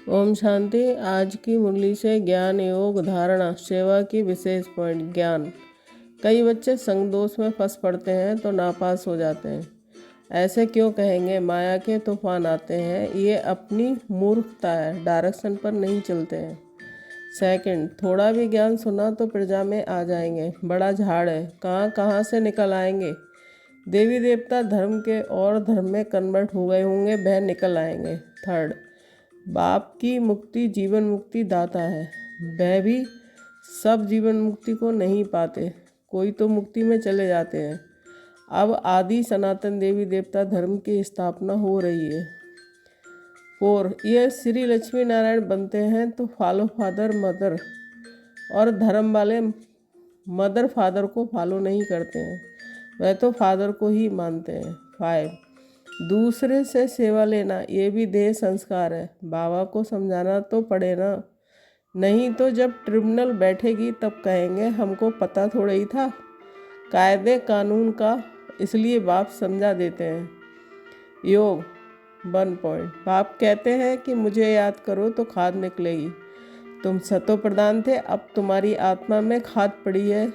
ओम शांति। आज की मुरली से ज्ञान योग धारणा सेवा की विशेष पॉइंट। ज्ञान। कई बच्चे संग दोष में फंस पड़ते हैं तो नापास हो जाते हैं। ऐसे क्यों कहेंगे? माया के तूफान आते हैं, ये अपनी मूर्खता है, डायरेक्शन पर नहीं चलते हैं। सेकंड, थोड़ा भी ज्ञान सुना तो प्रजा में आ जाएंगे। बड़ा झाड़ है, कहाँ कहाँ से निकल आएंगे। देवी देवता धर्म के और धर्म में कन्वर्ट हो गए होंगे, वह निकल आएंगे। थर्ड, बाप की मुक्ति जीवन मुक्ति दाता है, वह भी सब जीवन मुक्ति को नहीं पाते, कोई तो मुक्ति में चले जाते हैं। अब आदि सनातन देवी देवता धर्म की स्थापना हो रही है। और ये श्री लक्ष्मी नारायण बनते हैं तो फॉलो फादर मदर, और धर्म वाले मदर फादर को फॉलो नहीं करते हैं, वह तो फादर को ही मानते हैं। 5, दूसरे से सेवा लेना ये भी देह संस्कार है। बाबा को समझाना तो पड़े ना, नहीं तो जब ट्रिब्यूनल बैठेगी तब कहेंगे हमको पता थोड़ा ही था कायदे कानून का, इसलिए बाप समझा देते हैं। योग 1 पॉइंट। बाप कहते हैं कि मुझे याद करो तो खाद निकलेगी। तुम सतो प्रधान थे, अब तुम्हारी आत्मा में खाद पड़ी है,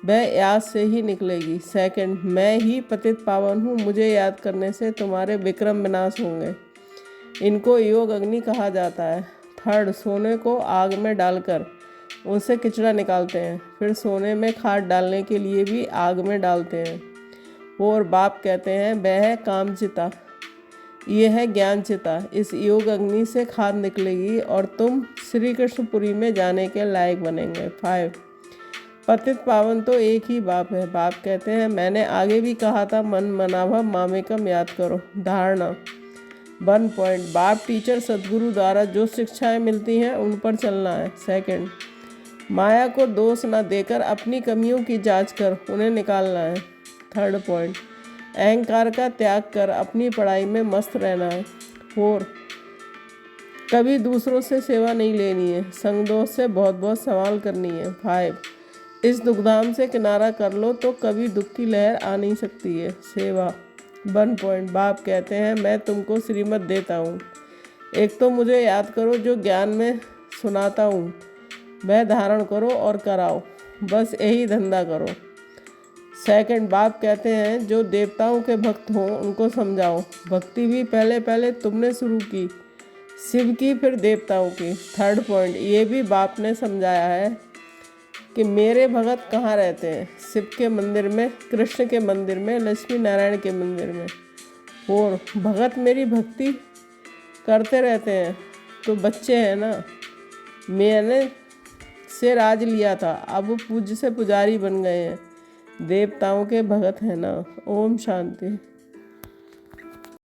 वह याद से ही निकलेगी। सेकंड, मैं ही पतित पावन हूँ, मुझे याद करने से तुम्हारे विक्रम विनाश होंगे, इनको योग अग्नि कहा जाता है। थर्ड, सोने को आग में डालकर उनसे किचड़ा निकालते हैं, फिर सोने में खाद डालने के लिए भी आग में डालते हैं। और बाप कहते हैं वह है कामचिता, ये है ज्ञानचिता। इस योग अग्नि से खाद निकलेगी और तुम श्री कृष्णपुरी में जाने के लायक बनेंगे। 5, पतित पावन तो एक ही बाप है। बाप कहते हैं मैंने आगे भी कहा था मन मनाभव मामेकम याद करो। धारणा 1 पॉइंट। बाप टीचर सदगुरु द्वारा जो शिक्षाएं मिलती हैं उन पर चलना है। सेकंड, माया को दोष न देकर अपनी कमियों की जांच कर उन्हें निकालना है। थर्ड पॉइंट, अहंकार का त्याग कर अपनी पढ़ाई में मस्त रहना है। 4, कभी दूसरों से सेवा नहीं लेनी है, संग दोष से बहुत बहुत सवाल करनी है। 5, इस दुखधाम से किनारा कर लो तो कभी दुख की लहर आ नहीं सकती है। सेवा 1 पॉइंट। बाप कहते हैं मैं तुमको श्रीमत देता हूँ, एक तो मुझे याद करो जो ज्ञान में सुनाता हूँ, वह धारण करो और कराओ, बस यही धंधा करो। सेकंड, बाप कहते हैं जो देवताओं के भक्त हों उनको समझाओ, भक्ति भी पहले पहले तुमने शुरू की, शिव की फिर देवताओं की। थर्ड पॉइंट, ये भी बाप ने समझाया है कि मेरे भगत कहाँ रहते हैं, शिव के मंदिर में, कृष्ण के मंदिर में, लक्ष्मी नारायण के मंदिर में। और भगत मेरी भक्ति करते रहते हैं तो बच्चे हैं ना, मैंने से राज लिया था, अब वो पूज्य से पुजारी बन गए हैं, देवताओं के भगत हैं ना। ओम शांति।